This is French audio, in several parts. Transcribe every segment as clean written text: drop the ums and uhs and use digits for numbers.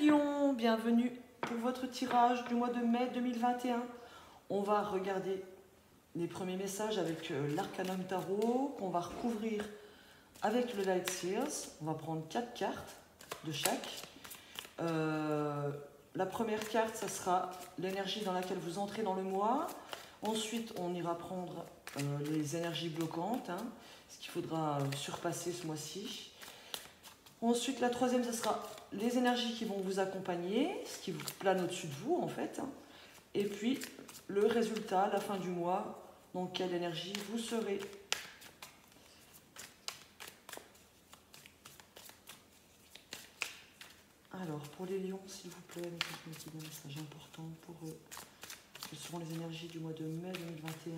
Lions, bienvenue pour votre tirage du mois de mai 2021. On va regarder les premiers messages avec l'Arcanum Tarot qu'on va recouvrir avec le Light Seals. On va prendre 4 cartes de chaque. La première carte, ça sera l'énergie dans laquelle vous entrez dans le mois. Ensuite, on ira prendre les énergies bloquantes, ce qu'il faudra surpasser ce mois-ci. Ensuite, la troisième, ce sera les énergies qui vont vous accompagner, ce qui vous plane au-dessus de vous, en fait. Et puis, le résultat, la fin du mois, dans quelle énergie vous serez. Alors, pour les lions, s'il vous plaît, mettez des messages importants pour eux. Ce seront les énergies du mois de mai 2021.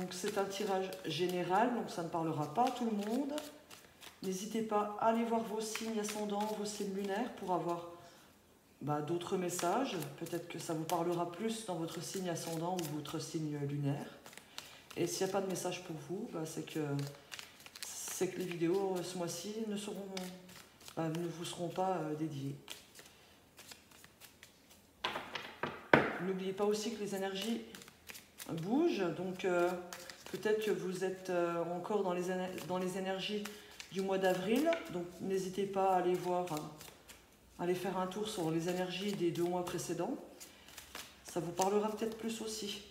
Donc, c'est un tirage général, donc ça ne parlera pas à tout le monde. N'hésitez pas à aller voir vos signes ascendants, vos signes lunaires pour avoir d'autres messages. Peut-être que ça vous parlera plus dans votre signe ascendant ou votre signe lunaire. Et s'il n'y a pas de message pour vous, c'est que les vidéos ce mois-ci ne vous seront pas dédiées. N'oubliez pas aussi que les énergies bougent. Donc peut-être que vous êtes encore dans les énergies du mois d'avril, donc n'hésitez pas à aller aller faire un tour sur les énergies des 2 mois précédents. Ça vous parlera peut-être plus aussi.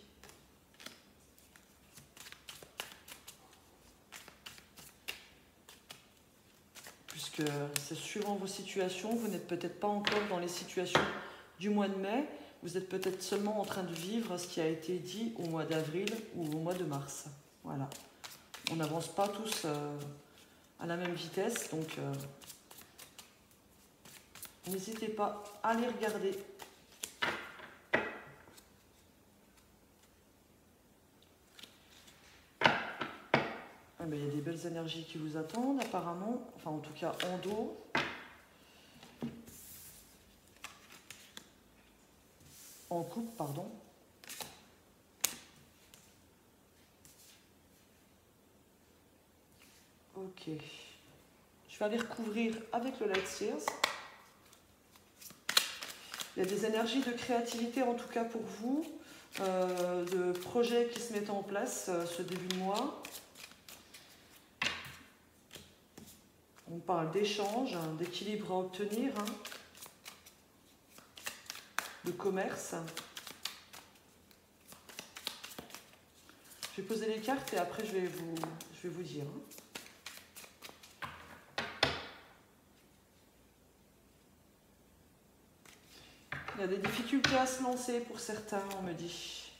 Puisque c'est suivant vos situations, vous n'êtes peut-être pas encore dans les situations du mois de mai, vous êtes peut-être seulement en train de vivre ce qui a été dit au mois d'avril ou au mois de mars. Voilà. On n'avance pas tous à la même vitesse, donc n'hésitez pas à les regarder. Il y a des belles énergies qui vous attendent apparemment, enfin en tout cas en dos. En coupe, pardon. Ok. Je vais aller recouvrir avec le Light Seals. Il y a des énergies de créativité, en tout cas pour vous, de projets qui se mettent en place ce début de mois. On parle d'échanges, d'équilibre à obtenir, de commerce. Je vais poser les cartes et après je vais vous dire. Il y a des difficultés à se lancer pour certains, on me dit,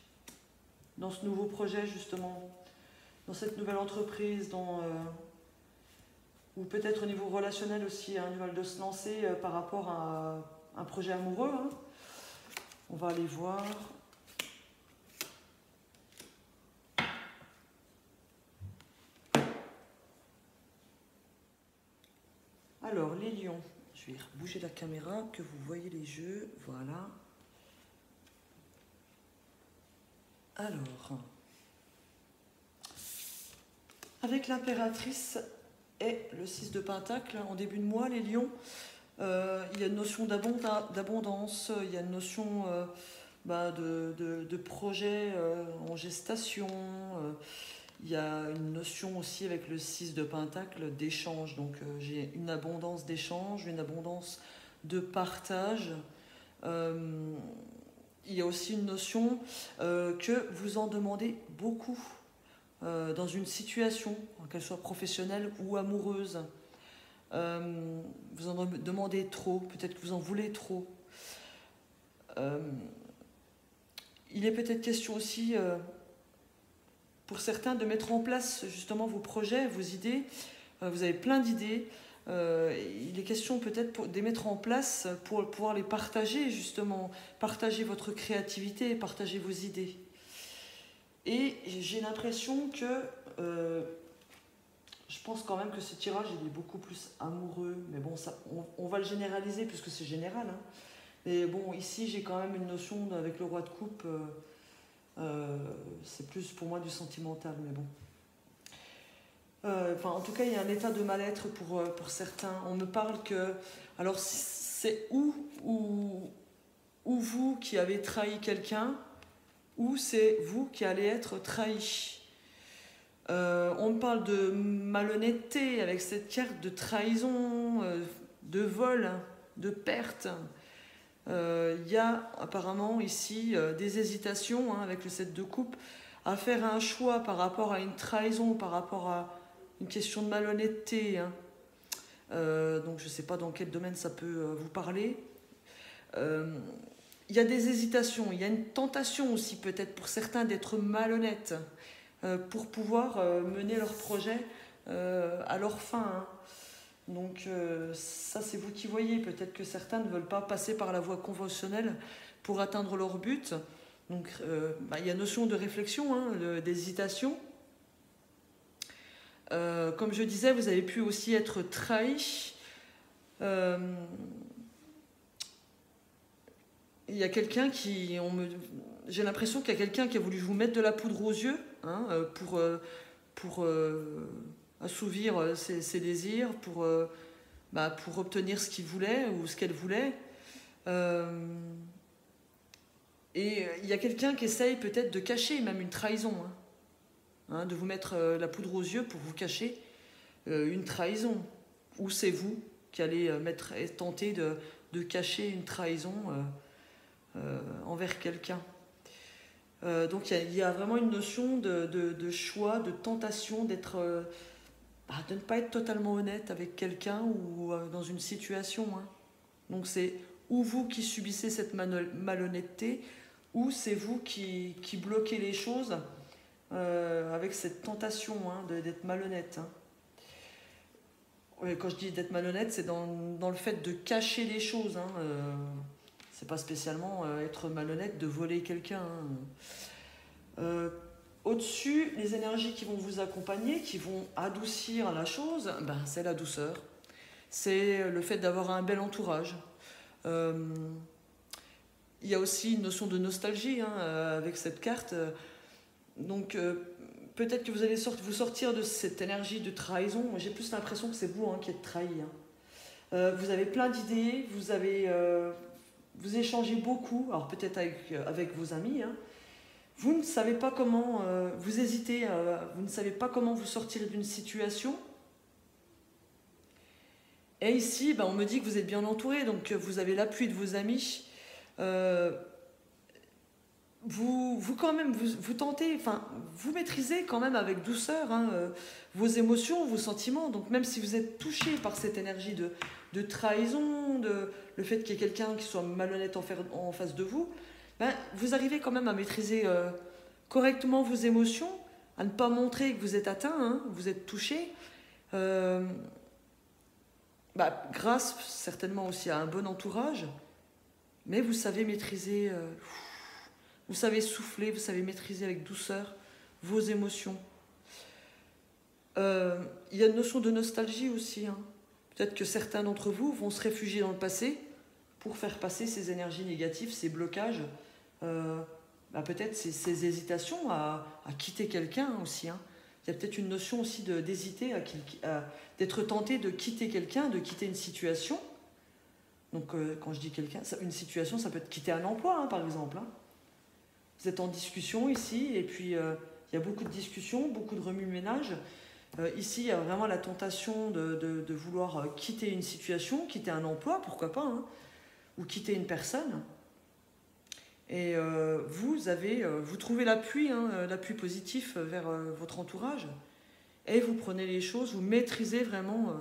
dans ce nouveau projet justement, dans cette nouvelle entreprise, ou peut-être au niveau relationnel aussi, du mal de se lancer par rapport à un projet amoureux. On va aller voir. Alors, les lions. Je vais bouger la caméra, que vous voyez les jeux. Voilà. Alors, avec l'impératrice et le 6 de Pentacle, en début de mois, les lions, il y a une notion d'abondance, il y a une notion de projet en gestation, il y a une notion aussi avec le 6 de Pentacle d'échange. Donc j'ai une abondance d'échange, une abondance de partage. Il y a aussi une notion que vous en demandez beaucoup dans une situation, qu'elle soit professionnelle ou amoureuse. Vous en demandez trop, peut-être que vous en voulez trop. Il est peut-être question aussi pour certains de mettre en place justement vos projets, vos idées. Vous avez plein d'idées. Il est question peut-être de les mettre en place pour pouvoir les partager justement, partager votre créativité, partager vos idées. Et j'ai l'impression que je pense quand même que ce tirage il est beaucoup plus amoureux, mais bon, on va le généraliser puisque c'est général. Mais bon, ici j'ai quand même une notion avec le roi de coupe, c'est plus pour moi du sentimental, mais bon. En tout cas, il y a un état de mal-être pour certains. On me parle que, alors c'est ou vous qui avez trahi quelqu'un, ou c'est vous qui allez être trahi. On parle de malhonnêteté avec cette carte de trahison, de vol, de perte. Il y a apparemment ici des hésitations avec le 7 de coupe à faire un choix par rapport à une trahison, par rapport à une question de malhonnêteté. Donc je ne sais pas dans quel domaine ça peut vous parler. Il y a des hésitations, il y a une tentation aussi peut-être pour certains d'être malhonnêtes pour pouvoir mener leur projet à leur fin. Donc ça c'est vous qui voyez, peut-être que certains ne veulent pas passer par la voie conventionnelle pour atteindre leur but. Donc il y a notion de réflexion, d'hésitation. Comme je disais, vous avez pu aussi être trahi. Il y a quelqu'un qui... j'ai l'impression qu'il y a quelqu'un qui a voulu vous mettre de la poudre aux yeux pour assouvir ses désirs, pour obtenir ce qu'il voulait ou ce qu'elle voulait. Et il y a quelqu'un qui essaye peut-être de cacher même une trahison, de vous mettre la poudre aux yeux pour vous cacher une trahison. Ou c'est vous qui allez tenter de cacher une trahison envers quelqu'un. Donc il y a vraiment une notion de choix, de tentation, de ne pas être totalement honnête avec quelqu'un ou dans une situation. Donc c'est ou vous qui subissez cette malhonnêteté, ou c'est vous qui bloquez les choses avec cette tentation d'être malhonnête. Quand je dis d'être malhonnête, c'est dans le fait de cacher les choses. C'est pas spécialement être malhonnête de voler quelqu'un. Au-dessus, les énergies qui vont vous accompagner, qui vont adoucir la chose, c'est la douceur. C'est le fait d'avoir un bel entourage. Il y a aussi une notion de nostalgie avec cette carte. Donc peut-être que vous allez vous sortir de cette énergie de trahison. J'ai plus l'impression que c'est vous qui êtes trahi. Vous avez plein d'idées, vous échangez beaucoup, alors peut-être avec vos amis. Vous ne savez pas comment, vous hésitez, vous ne savez pas comment vous sortir d'une situation. Et ici, on me dit que vous êtes bien entouré, donc vous avez l'appui de vos amis. Vous quand même, vous tentez, vous maîtrisez quand même avec douceur vos émotions, vos sentiments. Donc même si vous êtes touché par cette énergie de trahison, le fait qu'il y ait quelqu'un qui soit malhonnête en face de vous, vous arrivez quand même à maîtriser correctement vos émotions, à ne pas montrer que vous êtes atteint, vous êtes touché. Grâce certainement aussi à un bon entourage, mais vous savez maîtriser, vous savez souffler, vous savez maîtriser avec douceur vos émotions. Il y a une notion de nostalgie aussi. Peut-être que certains d'entre vous vont se réfugier dans le passé pour faire passer ces énergies négatives, ces blocages, peut-être ces hésitations à quitter quelqu'un aussi. Il y a peut-être une notion aussi d'hésiter, d'être tenté de quitter quelqu'un, de quitter une situation. Donc quand je dis quelqu'un, une situation, ça peut être quitter un emploi, par exemple. Vous êtes en discussion ici, et puis il y a beaucoup de discussions, beaucoup de remue-ménage. Ici, il y a vraiment la tentation de vouloir quitter une situation, quitter un emploi, pourquoi pas, ou quitter une personne. Et vous trouvez l'appui, l'appui positif vers votre entourage, et vous prenez les choses, vous maîtrisez vraiment,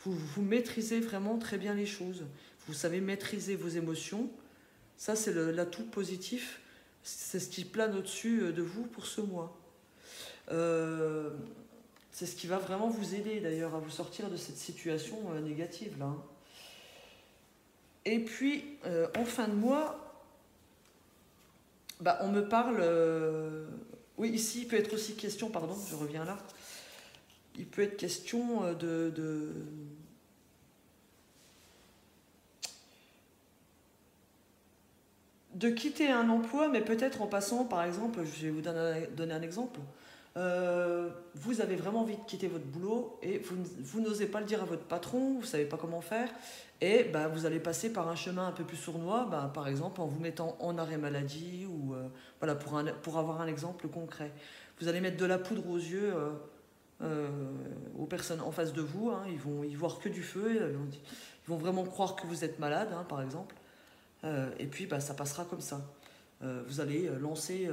vous maîtrisez vraiment très bien les choses. Vous savez maîtriser vos émotions. Ça, c'est l'atout positif. C'est ce qui plane au-dessus de vous pour ce mois. C'est ce qui va vraiment vous aider d'ailleurs à vous sortir de cette situation négative là. Et puis en fin de mois, on me parle. Oui, ici il peut être aussi question, pardon, je reviens là. Il peut être question de quitter un emploi, mais peut-être en passant, par exemple, je vais vous donner un exemple, vous avez vraiment envie de quitter votre boulot et vous n'osez pas le dire à votre patron, vous ne savez pas comment faire, et bah, vous allez passer par un chemin un peu plus sournois, bah, par exemple en vous mettant en arrêt maladie, ou voilà, pour avoir un exemple concret. Vous allez mettre de la poudre aux yeux aux personnes en face de vous, hein, ils vont y voir que du feu, ils vont vraiment croire que vous êtes malade, hein, par exemple, et puis bah, ça passera comme ça. Vous allez lancer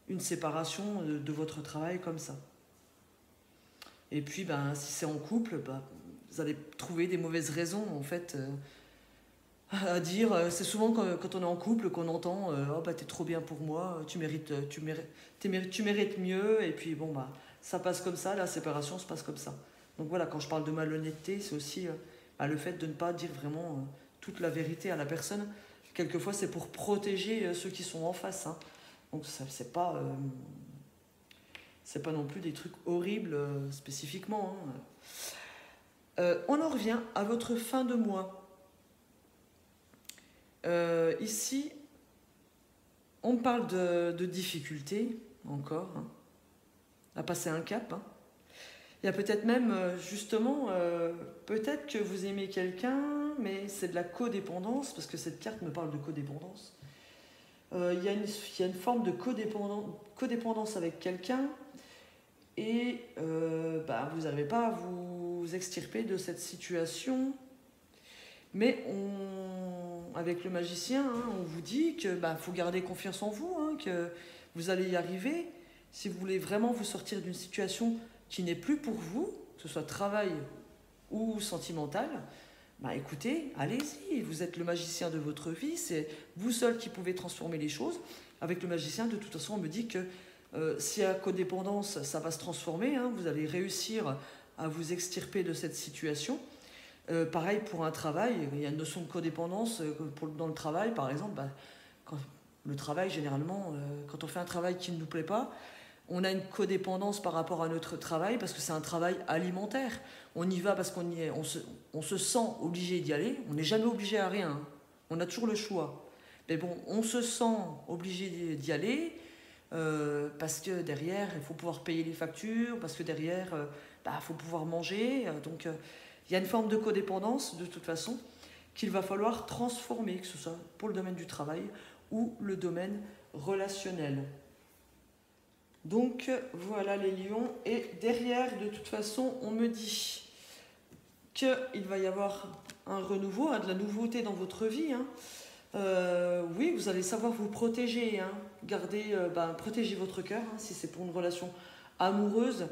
une séparation de votre travail comme ça. Et puis ben, si c'est en couple, ben, vous allez trouver des mauvaises raisons en fait à dire. C'est souvent quand on est en couple qu'on entend oh bah t'es trop bien pour moi, tu mérites mieux, et puis bon bah ça passe comme ça, la séparation se passe comme ça. Donc voilà, quand je parle de malhonnêteté, c'est aussi bah, le fait de ne pas dire vraiment toute la vérité à la personne. Quelquefois c'est pour protéger ceux qui sont en face, hein. Donc c'est pas non plus des trucs horribles spécifiquement, hein. On en revient à votre fin de mois. Ici, on me parle de difficultés, encore, hein, à passer un cap, hein. Il y a peut-être même, justement, peut-être que vous aimez quelqu'un, mais c'est de la codépendance, parce que cette carte me parle de codépendance. Il y a une forme de codépendance avec quelqu'un, et bah, vous n'arrivez pas à vous extirper de cette situation. Mais avec le magicien, hein, on vous dit que bah, faut garder confiance en vous, hein, que vous allez y arriver. Si vous voulez vraiment vous sortir d'une situation qui n'est plus pour vous, que ce soit travail ou sentimental, bah écoutez, allez-y, vous êtes le magicien de votre vie, c'est vous seul qui pouvez transformer les choses. Avec le magicien, de toute façon, on me dit que s'il y a codépendance, ça va se transformer, hein, vous allez réussir à vous extirper de cette situation. Pareil pour un travail, il y a une notion de codépendance dans le travail, par exemple. Bah, le travail, généralement, quand on fait un travail qui ne nous plaît pas, on a une codépendance par rapport à notre travail parce que c'est un travail alimentaire. On y va parce on se sent obligé d'y aller. On n'est jamais obligé à rien, hein. On a toujours le choix. Mais bon, on se sent obligé d'y aller parce que derrière, il faut pouvoir payer les factures, parce que derrière, il faut pouvoir manger. Donc, il y a une forme de codépendance, de toute façon, qu'il va falloir transformer, que ce soit pour le domaine du travail ou le domaine relationnel. Donc voilà les lions, et derrière de toute façon on me dit qu'il va y avoir un renouveau, hein, de la nouveauté dans votre vie, hein. Oui, vous allez savoir vous protéger, hein. Protégez votre cœur, hein, si c'est pour une relation amoureuse.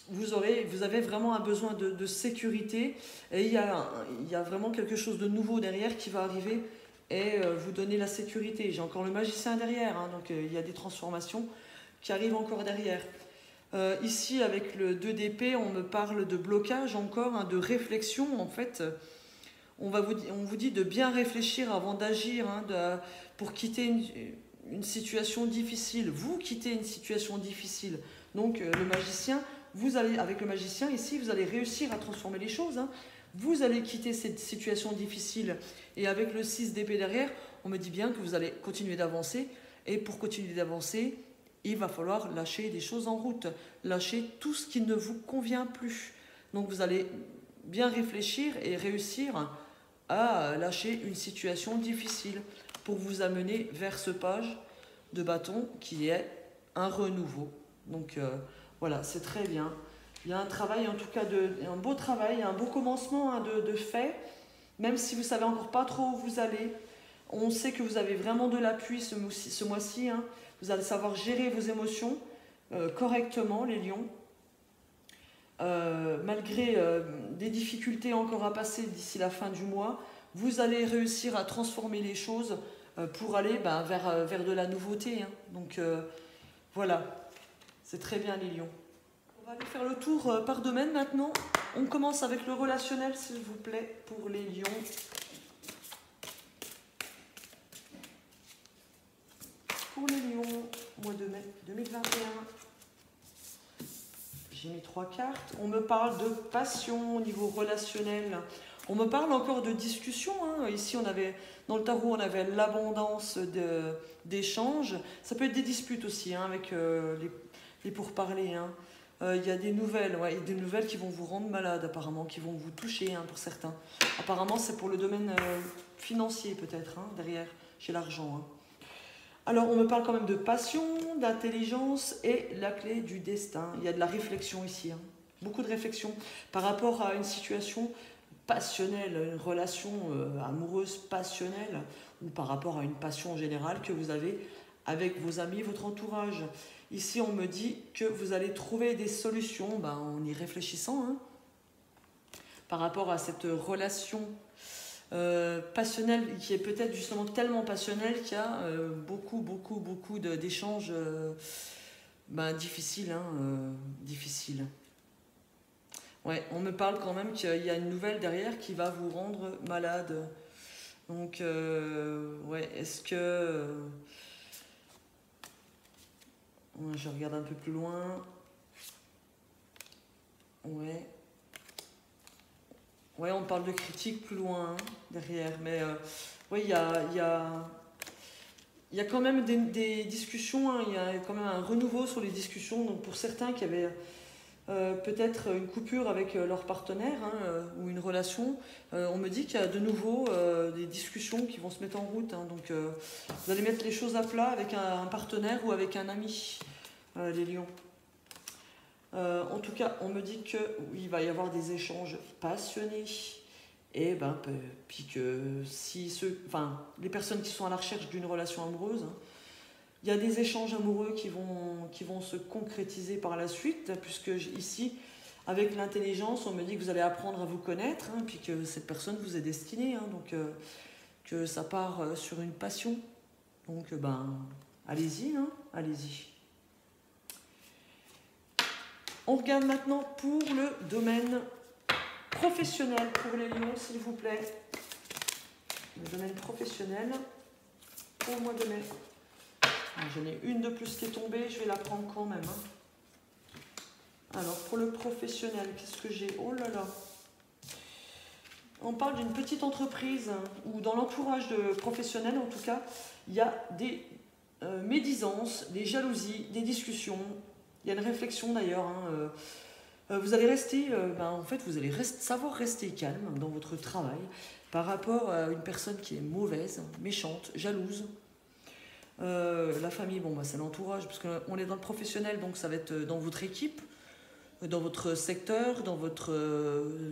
Vous avez vraiment un besoin de sécurité, et il y a vraiment quelque chose de nouveau derrière qui va arriver et vous donner la sécurité. J'ai encore le magicien derrière, hein, donc il y a des transformations qui arrivent encore derrière. Ici, avec le 2 d'épée, on me parle de blocage encore, hein, de réflexion. En fait, on vous dit de bien réfléchir avant d'agir, hein, pour quitter une situation difficile. Vous quittez une situation difficile. Donc, le magicien, avec le magicien, ici, vous allez réussir à transformer les choses, hein. Vous allez quitter cette situation difficile, et avec le 6 d'épée derrière, on me dit bien que vous allez continuer d'avancer, et pour continuer d'avancer, il va falloir lâcher des choses en route, lâcher tout ce qui ne vous convient plus. Donc vous allez bien réfléchir et réussir à lâcher une situation difficile pour vous amener vers ce page de bâton qui est un renouveau. Donc voilà, c'est très bien. Il y a un travail, en tout cas, un beau travail, un beau commencement, hein, de fait, même si vous ne savez encore pas trop où vous allez. On sait que vous avez vraiment de l'appui ce mois-ci, hein. Vous allez savoir gérer vos émotions correctement, les lions. Malgré des difficultés encore à passer d'ici la fin du mois, vous allez réussir à transformer les choses pour aller vers de la nouveauté, hein. Donc voilà, c'est très bien les lions. On va aller faire le tour par domaine maintenant. On commence avec le relationnel, s'il vous plaît, pour les lions. Pour les lions, mois de mai 2021. J'ai mis 3 cartes. On me parle de passion au niveau relationnel. On me parle encore de discussion, hein. Ici, dans le tarot, on avait l'abondance d'échanges. Ça peut être des disputes aussi, hein, avec les pourparlers, hein. Il y a des nouvelles, ouais, des nouvelles qui vont vous rendre malade apparemment, qui vont vous toucher, hein, pour certains. Apparemment, c'est pour le domaine financier peut-être, hein, derrière, chez l'argent, hein. Alors, on me parle quand même de passion, d'intelligence et la clé du destin. Il y a de la réflexion ici, hein. Beaucoup de réflexion par rapport à une situation passionnelle, une relation amoureuse passionnelle, ou par rapport à une passion générale que vous avez avec vos amis, votre entourage. Ici, on me dit que vous allez trouver des solutions en y réfléchissant, hein, par rapport à cette relation passionnelle qui est peut-être justement tellement passionnelle qu'il y a beaucoup d'échanges difficiles. Hein, difficiles. Ouais, on me parle quand même qu'il y a une nouvelle derrière qui va vous rendre malade. Donc, ouais, est-ce que... je regarde un peu plus loin. Ouais. Ouais, on parle de critique plus loin, hein, derrière. Mais, ouais, il y a quand même des discussions, hein, il y a quand même un renouveau sur les discussions. Donc, pour certains qui avaient... peut-être une coupure avec leur partenaire, hein, ou une relation, on me dit qu'il y a de nouveau des discussions qui vont se mettre en route, hein, donc vous allez mettre les choses à plat avec un partenaire ou avec un ami, les lions. En tout cas, on me dit qu'il va y avoir des échanges passionnés et puis que les personnes qui sont à la recherche d'une relation amoureuse, hein, il y a des échanges amoureux qui vont se concrétiser par la suite, puisque ici, avec l'intelligence, on me dit que vous allez apprendre à vous connaître, hein, puis que cette personne vous est destinée, hein, donc que ça part sur une passion. Donc, allez-y, hein, allez-y. On regarde maintenant pour le domaine professionnel, pour les lions, s'il vous plaît. Le domaine professionnel, pour le mois de mai. J'en ai une de plus qui est tombée, je vais la prendre quand même, hein. Alors, pour le professionnel, qu'est-ce que j'ai? Oh là là! On parle d'une petite entreprise, ou dans l'entourage de professionnels, en tout cas, il y a des médisances, des jalousies, des discussions. Il y a une réflexion d'ailleurs, hein. Vous allez rester, en fait, vous allez savoir rester calme dans votre travail par rapport à une personne qui est mauvaise, méchante, jalouse. La famille, c'est l'entourage, parce qu'on est dans le professionnel, donc ça va être dans votre équipe, dans votre secteur,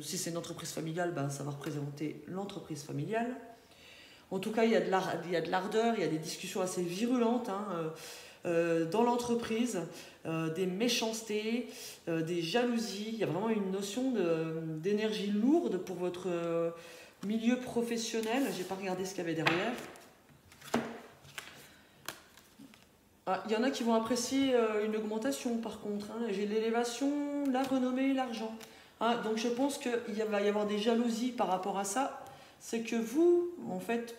si c'est une entreprise familiale, ça va représenter l'entreprise familiale. En tout cas, il y a de l'ardeur, il y a des discussions assez virulentes, hein, dans l'entreprise, des méchancetés, des jalousies. Il y a vraiment une notion d'énergie lourde pour votre milieu professionnel. Je n'ai pas regardé ce qu'il y avait derrière. Il y en a qui vont apprécier une augmentation par contre, hein. J'ai l'élévation, la renommée et l'argent. Donc je pense qu'il va y avoir des jalousies par rapport à ça. C'est que vous, en fait,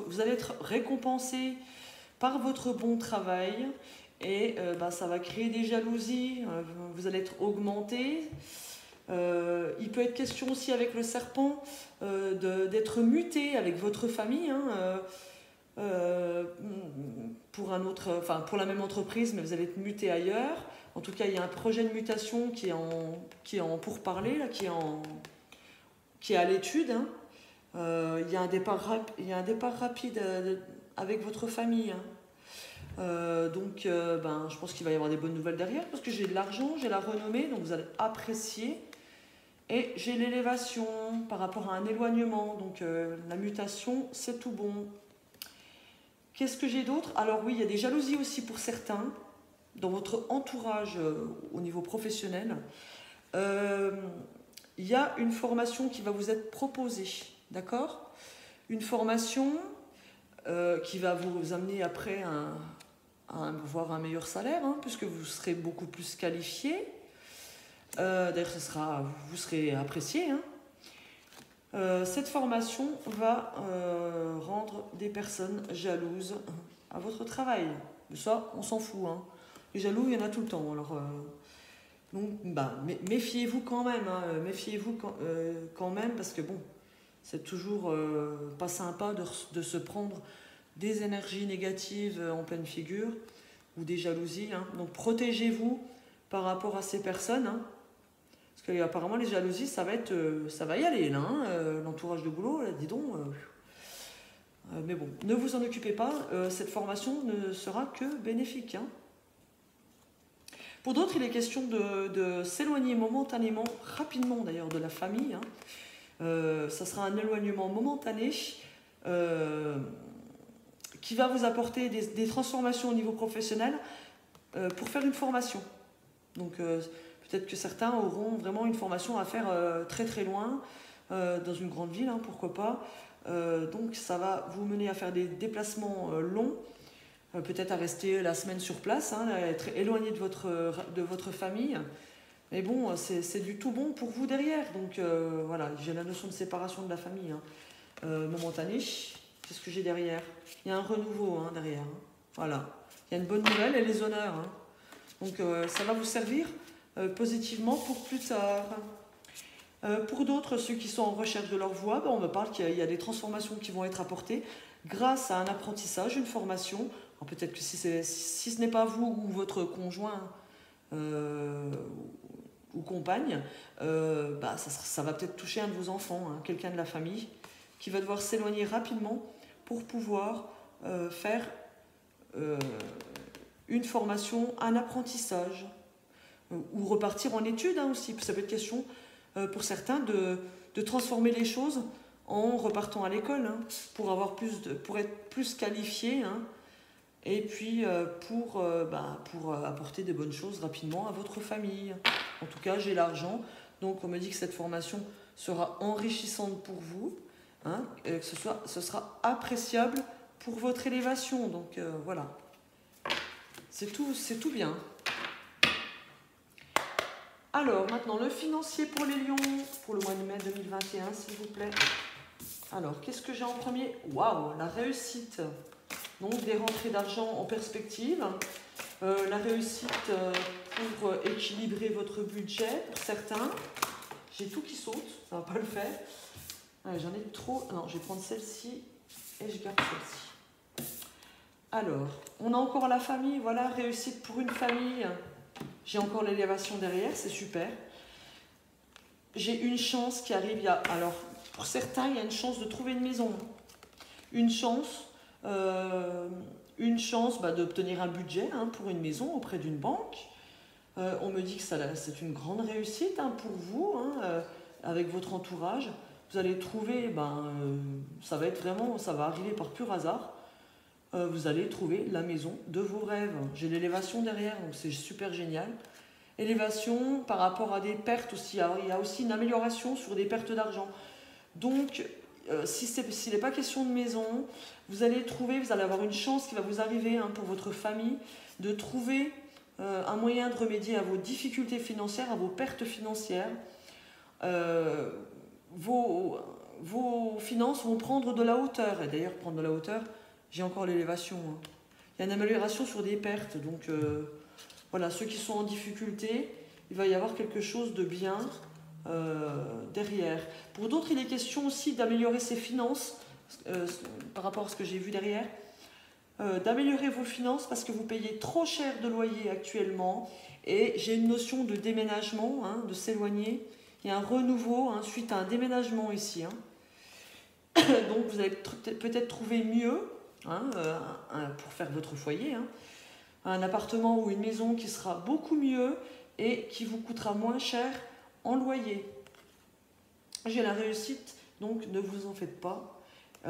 vous allez être récompensé par votre bon travail et ça va créer des jalousies, vous allez être augmenté. Il peut être question aussi avec le serpent d'être muté avec votre famille, hein, pour la même entreprise, mais vous allez être muté ailleurs. En tout cas, il y a un projet de mutation qui est en pourparlers, là, qui est à l'étude, hein. Il y a un départ rapide avec votre famille, hein. Donc, je pense qu'il va y avoir des bonnes nouvelles derrière, parce que j'ai de l'argent, j'ai la renommée, donc vous allez apprécier. Et j'ai l'élévation par rapport à un éloignement, donc la mutation, c'est tout bon. Qu'est-ce que j'ai d'autre? Alors oui, il y a des jalousies aussi pour certains, dans votre entourage au niveau professionnel. Il y a une formation qui va vous être proposée, d'accord? Une formation qui va vous amener après à avoir un meilleur salaire, hein, puisque vous serez beaucoup plus qualifié. D'ailleurs, vous serez apprécié, hein. Cette formation va rendre des personnes jalouses à votre travail. Ça, on s'en fout, hein. Les jaloux, il y en a tout le temps. Alors, donc, méfiez-vous quand même, hein. Méfiez-vous quand même, parce que bon, C'est toujours pas sympa de se prendre des énergies négatives en pleine figure ou des jalousies. Hein. Donc protégez-vous par rapport à ces personnes. Hein. Parce qu'apparemment les jalousies, ça va y aller là. Hein. L'entourage de boulot, là, dis donc. Mais bon, ne vous en occupez pas. Cette formation ne sera que bénéfique. Hein. Pour d'autres, il est question de s'éloigner momentanément, rapidement d'ailleurs, de la famille. Hein. Ça sera un éloignement momentané qui va vous apporter des transformations au niveau professionnel pour faire une formation. Donc peut-être que certains auront vraiment une formation à faire très très loin, dans une grande ville, hein, pourquoi pas. Donc ça va vous mener à faire des déplacements longs, peut-être à rester la semaine sur place, hein, à être éloigné de votre famille. Mais bon, c'est du tout bon pour vous derrière. Donc voilà, j'ai la notion de séparation de la famille hein, momentanée. Qu'est-ce que j'ai derrière? Il y a un renouveau hein, derrière. Hein. Voilà, il y a une bonne nouvelle et les honneurs. Hein. Donc ça va vous servir positivement pour plus tard. Pour d'autres, ceux qui sont en recherche de leur voie, on me parle qu'il y a des transformations qui vont être apportées grâce à un apprentissage, une formation. Peut-être que si ce n'est pas vous ou votre conjoint ou compagne, ça va peut-être toucher un de vos enfants, hein, quelqu'un de la famille, qui va devoir s'éloigner rapidement pour pouvoir faire une formation, un apprentissage, ou repartir en études hein, aussi. Ça peut être question pour certains de transformer les choses en repartant à l'école hein, pour être plus qualifié hein, et puis pour apporter des bonnes choses rapidement à votre famille. En tout cas, j'ai l'argent, donc on me dit que cette formation sera enrichissante pour vous, hein, et que ce sera appréciable pour votre élévation. Donc voilà, c'est tout bien. Alors, maintenant, le financier pour les lions, pour le mois de mai 2021, s'il vous plaît. Alors, qu'est-ce que j'ai en premier? Waouh, la réussite. Donc, des rentrées d'argent en perspective. La réussite pour équilibrer votre budget, pour certains. J'ai tout qui saute, ça ne va pas le faire. J'en ai trop. Non, je vais prendre celle-ci et je garde celle-ci. Alors, on a encore la famille. Voilà, réussite pour une famille. J'ai encore l'élévation derrière, c'est super. J'ai une chance qui arrive. Alors, pour certains, il y a une chance de trouver une maison. Une chance d'obtenir un budget hein, pour une maison auprès d'une banque. On me dit que c'est une grande réussite hein, pour vous, hein, avec votre entourage. Vous allez trouver, ça va arriver par pur hasard. Vous allez trouver la maison de vos rêves. J'ai l'élévation derrière, donc c'est super génial. Élévation par rapport à des pertes aussi. Alors, il y a aussi une amélioration sur des pertes d'argent. Donc, s'il n'est pas question de maison, vous allez avoir une chance qui va vous arriver hein, pour votre famille, de trouver un moyen de remédier à vos difficultés financières, à vos pertes financières. Vos finances vont prendre de la hauteur. Et d'ailleurs, prendre de la hauteur, j'ai encore l'élévation. Hein. Il y a une amélioration sur des pertes. Donc, voilà, ceux qui sont en difficulté, il va y avoir quelque chose de bien derrière. Pour d'autres, il est question aussi d'améliorer ses finances, par rapport à ce que j'ai vu derrière. D'améliorer vos finances parce que vous payez trop cher de loyer actuellement. Et j'ai une notion de déménagement, hein, de s'éloigner. Il y a un renouveau hein, suite à un déménagement ici. Hein. Donc, vous allez peut-être trouver mieux. Hein, pour faire votre foyer, hein. Un appartement ou une maison qui sera beaucoup mieux et qui vous coûtera moins cher en loyer. J'ai la réussite, donc ne vous en faites pas.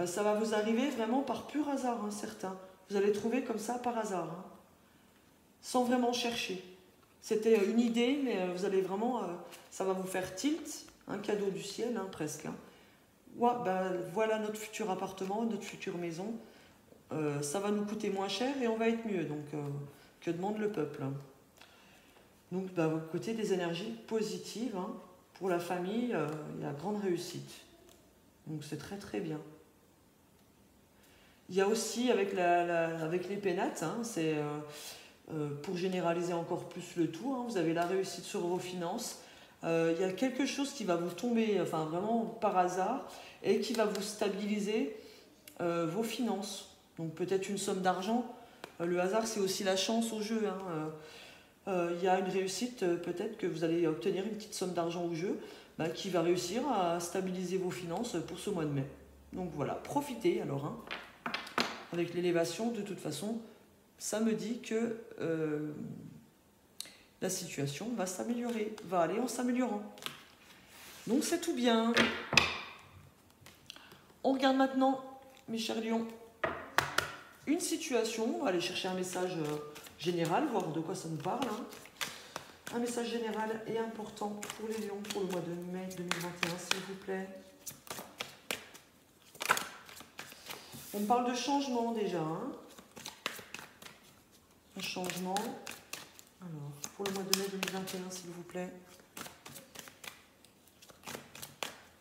Ça va vous arriver vraiment par pur hasard, hein, certains. Vous allez trouver comme ça par hasard, hein, sans vraiment chercher. C'était une idée, mais vous allez vraiment, ça va vous faire tilt, un cadeau du ciel, hein, presque. Hein. Ouais, voilà notre futur appartement, notre future maison. Ça va nous coûter moins cher et on va être mieux. Donc, que demande le peuple? Donc, côté des énergies positives, hein, pour la famille, il y a grande réussite. Donc, c'est très très bien. Il y a aussi, avec les pénates, hein, c'est pour généraliser encore plus le tout, hein, vous avez la réussite sur vos finances. Il y a quelque chose qui va vous tomber, enfin vraiment par hasard, et qui va vous stabiliser vos finances. Donc peut-être une somme d'argent. Le hasard, c'est aussi la chance au jeu, hein. Il y a une réussite, peut-être que vous allez obtenir une petite somme d'argent au jeu qui va réussir à stabiliser vos finances pour ce mois de mai. Donc voilà, profitez alors, hein. Avec l'élévation, de toute façon, ça me dit que la situation va s'améliorer, va aller en s'améliorant. Donc c'est tout bien. On regarde maintenant, mes chers lions, une situation. On va aller chercher un message général, voir de quoi ça nous parle, hein. Un message général et important pour les lions pour le mois de mai 2021, s'il vous plaît. On parle de changement déjà, hein. Un changement. Alors, pour le mois de mai 2021, s'il vous plaît.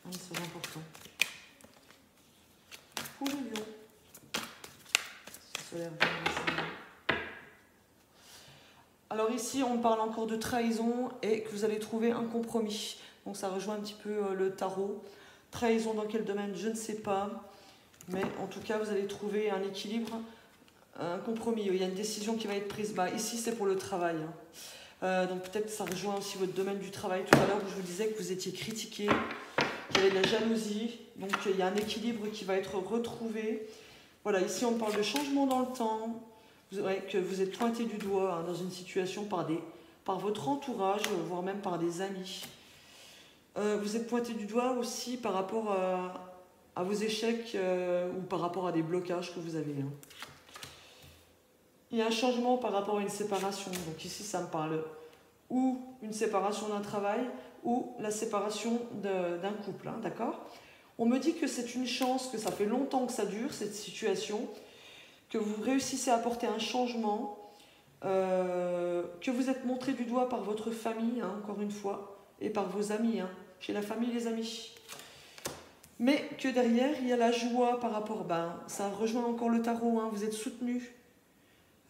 Un message important. Pour les lions. Solaire, alors ici, on parle encore de trahison et que vous allez trouver un compromis. Donc ça rejoint un petit peu le tarot. Trahison dans quel domaine, je ne sais pas. Mais en tout cas, vous allez trouver un équilibre, un compromis. Il y a une décision qui va être prise. Ici, c'est pour le travail, hein. Donc peut-être que ça rejoint aussi votre domaine du travail. Tout à l'heure, où je vous disais que vous étiez critiqué, qu'il y avait de la jalousie. Donc il y a un équilibre qui va être retrouvé. Voilà, ici, on parle de changement dans le temps. Que vous êtes pointé du doigt, hein, dans une situation par votre entourage, voire même par des amis. Vous êtes pointé du doigt aussi par rapport à vos échecs ou par rapport à des blocages que vous avez, hein. Il y a un changement par rapport à une séparation. Donc ici, ça me parle ou une séparation d'un travail ou la séparation d'un couple, hein, d'accord? On me dit que c'est une chance, que ça fait longtemps que ça dure, cette situation, que vous réussissez à apporter un changement, que vous êtes montré du doigt par votre famille, hein, encore une fois, et par vos amis, hein, chez la famille, les amis. Mais que derrière, il y a la joie par rapport, ça rejoint encore le tarot, hein, vous êtes soutenu,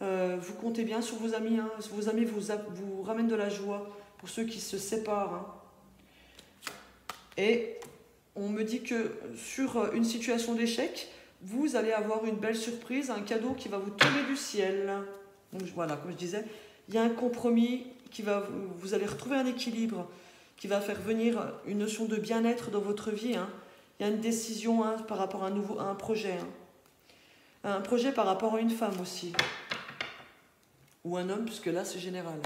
vous comptez bien sur vos amis, hein, vos amis vous ramènent de la joie pour ceux qui se séparent, hein. Et on me dit que sur une situation d'échec, vous allez avoir une belle surprise, un cadeau qui va vous tomber du ciel. Donc voilà, comme je disais, il y a un compromis vous allez retrouver un équilibre qui va faire venir une notion de bien-être dans votre vie, hein. Il y a une décision, hein, par rapport à un projet, hein. Un projet par rapport à une femme aussi. Ou un homme, puisque là c'est général.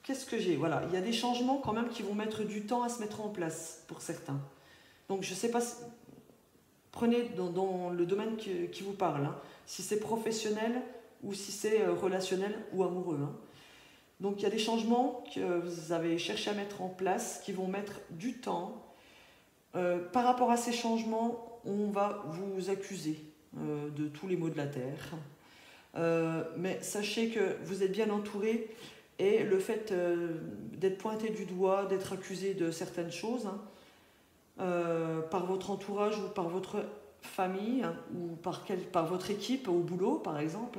Qu'est-ce que j'ai? Voilà, il y a des changements quand même qui vont mettre du temps à se mettre en place pour certains. Donc je ne sais pas... Prenez dans le domaine qui vous parle, hein, si c'est professionnel ou si c'est relationnel ou amoureux, hein. Donc il y a des changements que vous avez cherché à mettre en place qui vont mettre du temps. Par rapport à ces changements, on va vous accuser de tous les maux de la terre. Mais sachez que vous êtes bien entouré et le fait d'être pointé du doigt, d'être accusé de certaines choses, hein, par votre entourage ou par votre famille, hein, ou par votre équipe au boulot par exemple,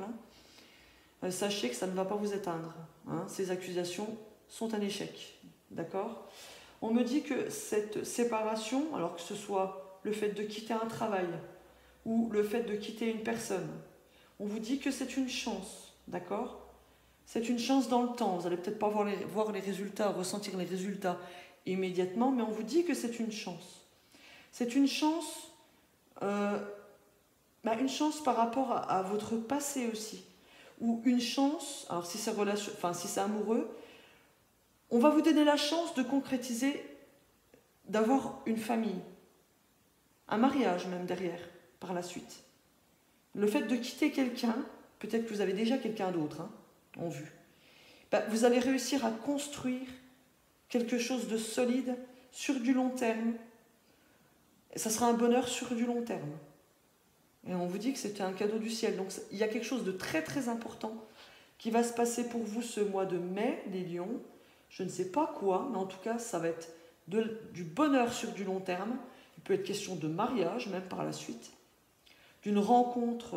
hein, sachez que ça ne va pas vous éteindre, hein. Ces accusations sont un échec, d'accord? On me dit que cette séparation, alors que ce soit le fait de quitter un travail ou le fait de quitter une personne, on vous dit que c'est une chance, d'accord? C'est une chance dans le temps. Vous n'allez peut-être pas voir les résultats, ressentir les résultats immédiatement, mais on vous dit que c'est une chance. C'est une chance, une chance par rapport à votre passé aussi. Ou une chance, alors si c'est amoureux, on va vous donner la chance de concrétiser, d'avoir une famille, un mariage même derrière, par la suite. Le fait de quitter quelqu'un, peut-être que vous avez déjà quelqu'un d'autre, hein, en vue, vous allez réussir à construire quelque chose de solide sur du long terme. Et ça sera un bonheur sur du long terme. Et on vous dit que c'était un cadeau du ciel. Donc il y a quelque chose de très très important qui va se passer pour vous ce mois de mai, les lions. Je ne sais pas quoi, mais en tout cas, ça va être du bonheur sur du long terme. Il peut être question de mariage, même par la suite, d'une rencontre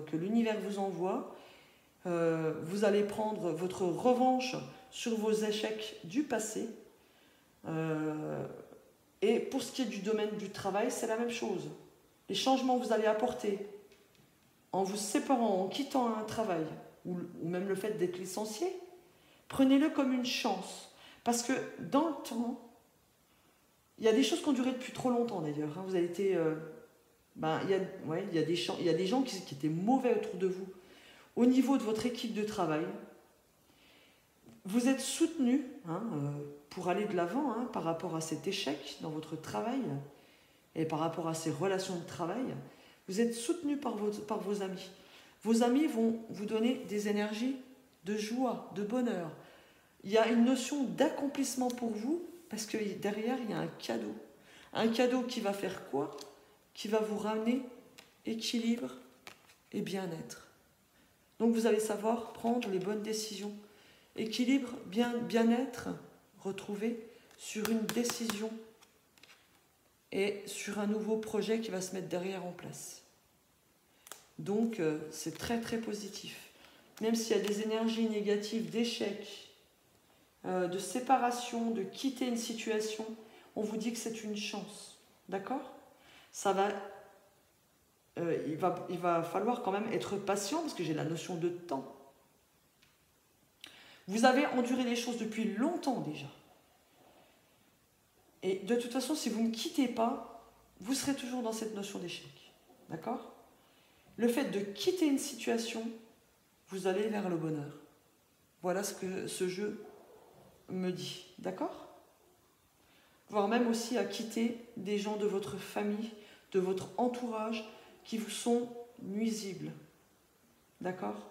que l'univers vous envoie. Vous allez prendre votre revanche sur vos échecs du passé. Et pour ce qui est du domaine du travail, c'est la même chose. Les changements que vous allez apporter en vous séparant, en quittant un travail, ou même le fait d'être licencié, prenez-le comme une chance. Parce que dans le temps, il y a des choses qui ont duré depuis trop longtemps d'ailleurs. Vous avez été... il y a des gens qui étaient mauvais autour de vous. Au niveau de votre équipe de travail, vous êtes soutenu pour aller de l'avant par rapport à cet échec dans votre travail et par rapport à ces relations de travail. Vous êtes soutenu par vos amis. Vos amis vont vous donner des énergies de joie, de bonheur. Il y a une notion d'accomplissement pour vous parce que derrière, il y a un cadeau. Un cadeau qui va faire quoi? Qui va vous ramener équilibre et bien-être. Donc vous allez savoir prendre les bonnes décisions. Équilibre, bien-être, retrouvé sur une décision et sur un nouveau projet qui va se mettre derrière en place. Donc c'est très très positif. Même s'il y a des énergies négatives, d'échec, de séparation, de quitter une situation, on vous dit que c'est une chance. D'accord? Il va falloir quand même être patient parce que j'ai la notion de temps. Vous avez enduré les choses depuis longtemps déjà. Et de toute façon, si vous ne quittez pas, vous serez toujours dans cette notion d'échec. D'accord? Le fait de quitter une situation, vous allez vers le bonheur. Voilà ce que ce jeu me dit. D'accord? Voire même aussi à quitter des gens de votre famille, de votre entourage, qui vous sont nuisibles. D'accord?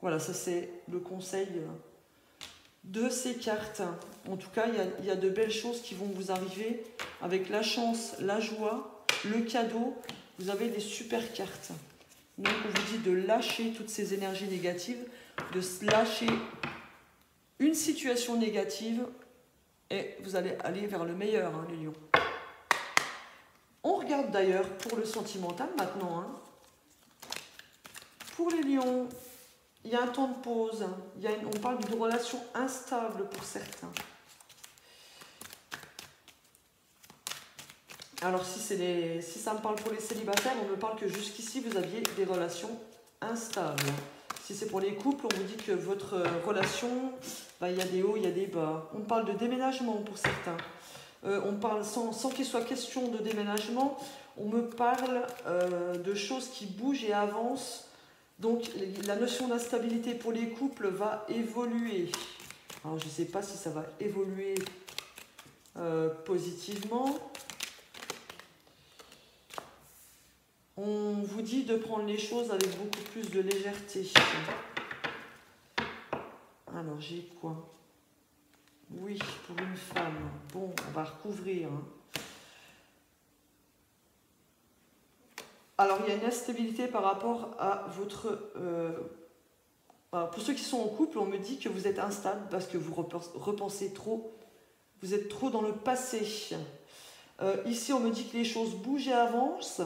Voilà, ça c'est le conseil de ces cartes. En tout cas, il y a de belles choses qui vont vous arriver avec la chance, la joie, le cadeau. Vous avez des super cartes. Donc on vous dit de lâcher toutes ces énergies négatives, de lâcher une situation négative et vous allez aller vers le meilleur, les lions. On regarde d'ailleurs pour le sentimental maintenant. Pour les lions, il y a un temps de pause. On parle d'une relation instable pour certains. Alors si ça me parle pour les célibataires, on me parle que jusqu'ici vous aviez des relations instables. Si c'est pour les couples, on vous dit que votre relation, il y a des hauts, il y a des bas. On parle de déménagement pour certains. On parle sans qu'il soit question de déménagement, on me parle de choses qui bougent et avancent. Donc la notion d'instabilité pour les couples va évoluer. Alors je ne sais pas si ça va évoluer positivement. On vous dit de prendre les choses avec beaucoup plus de légèreté. Alors j'ai quoi? Oui, pour une femme. Bon, on va recouvrir. Alors, il y a une instabilité par rapport à votre... pour ceux qui sont en couple, on me dit que vous êtes instable parce que vous repensez trop. Vous êtes trop dans le passé. Ici, on me dit que les choses bougent et avancent,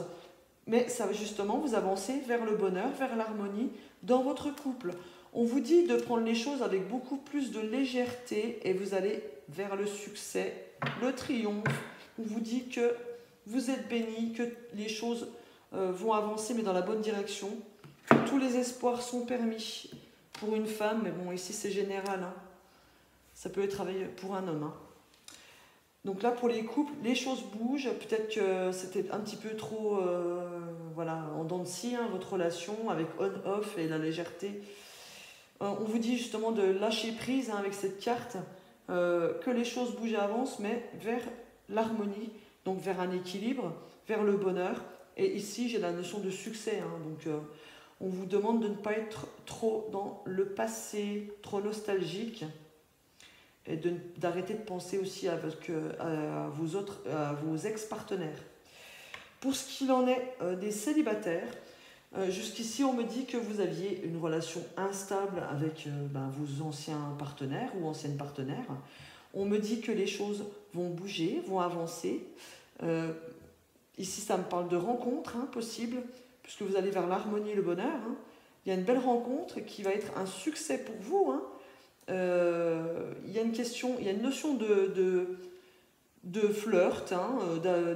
mais ça va justement vous avancer vers le bonheur, vers l'harmonie dans votre couple. On vous dit de prendre les choses avec beaucoup plus de légèreté et vous allez vers le succès, le triomphe. On vous dit que vous êtes béni, que les choses vont avancer mais dans la bonne direction. Tous les espoirs sont permis pour une femme, mais bon, ici c'est général. Ça peut être pour un homme. Donc là, pour les couples, les choses bougent. Peut-être que c'était un petit peu trop en dents de scie, votre relation avec on-off et la légèreté. On vous dit justement de lâcher prise avec cette carte, que les choses bougent et avancent, mais vers l'harmonie, donc vers un équilibre, vers le bonheur. Et ici, j'ai la notion de succès. Donc, on vous demande de ne pas être trop dans le passé, trop nostalgique, et d'arrêter de penser aussi à vos ex-partenaires. Pour ce qu'il en est des célibataires, jusqu'ici, on me dit que vous aviez une relation instable avec vos anciens partenaires ou anciennes partenaires. On me dit que les choses vont bouger, vont avancer. Ici, ça me parle de rencontres possibles, puisque vous allez vers l'harmonie et le bonheur. Il y a une belle rencontre qui va être un succès pour vous. Il y a une notion de flirt, hein,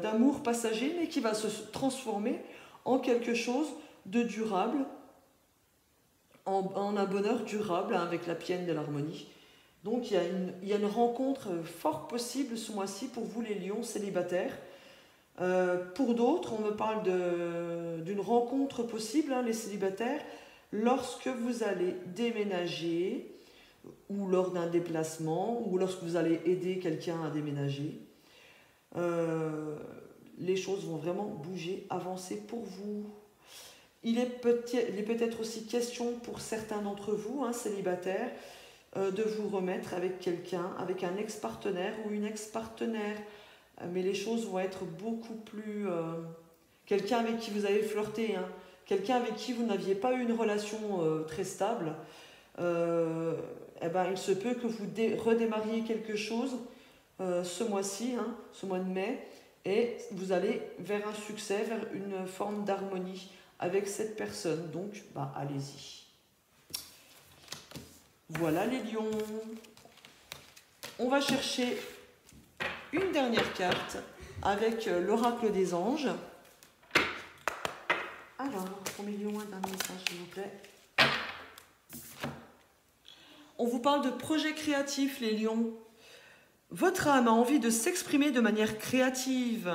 d'amour passager, mais qui va se transformer en quelque chose de durable, en un bonheur durable, hein, avec la pienne de l'harmonie. Donc il y a une rencontre fort possible ce mois-ci pour vous les lions célibataires. Pour d'autres, on me parle d'une rencontre possible, hein, les célibataires, lorsque vous allez déménager, ou lors d'un déplacement, ou lorsque vous allez aider quelqu'un à déménager. Les choses vont vraiment bouger, avancer pour vous. Il est peut-être aussi question pour certains d'entre vous, hein, célibataires, de vous remettre avec quelqu'un, avec un ex-partenaire ou une ex-partenaire. Mais les choses vont être beaucoup plus... quelqu'un avec qui vous avez flirté, hein, quelqu'un avec qui vous n'aviez pas eu une relation très stable, eh ben, il se peut que vous redémarriez quelque chose ce mois-ci, hein, ce mois de mai, et vous allez vers un succès, vers une forme d'harmonie avec cette personne. Donc, bah, allez-y. Voilà les lions. On va chercher une dernière carte avec l'oracle des anges. Alors, pour mes lions, un dernier message, s'il vous plaît. On vous parle de projets créatifs, les lions. Votre âme a envie de s'exprimer de manière créative.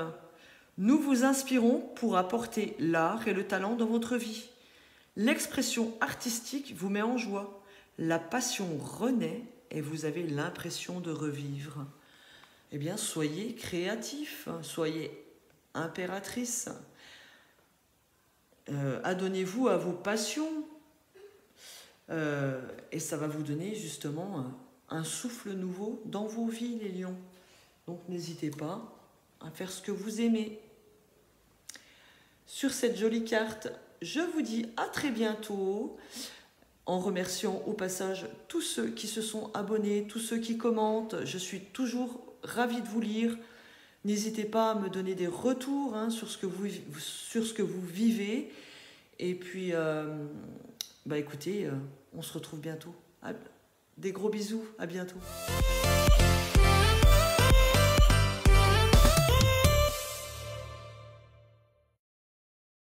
Nous vous inspirons pour apporter l'art et le talent dans votre vie. L'expression artistique vous met en joie. La passion renaît et vous avez l'impression de revivre. Eh bien, soyez créatifs, soyez impératrices. Adonnez-vous à vos passions. Et ça va vous donner justement un souffle nouveau dans vos vies, les lions. Donc n'hésitez pas à faire ce que vous aimez. Sur cette jolie carte, je vous dis à très bientôt, en remerciant au passage tous ceux qui se sont abonnés, tous ceux qui commentent. Je suis toujours ravie de vous lire. N'hésitez pas à me donner des retours, hein, sur ce que vous vivez. Et puis, bah écoutez, on se retrouve bientôt. Des gros bisous, à bientôt.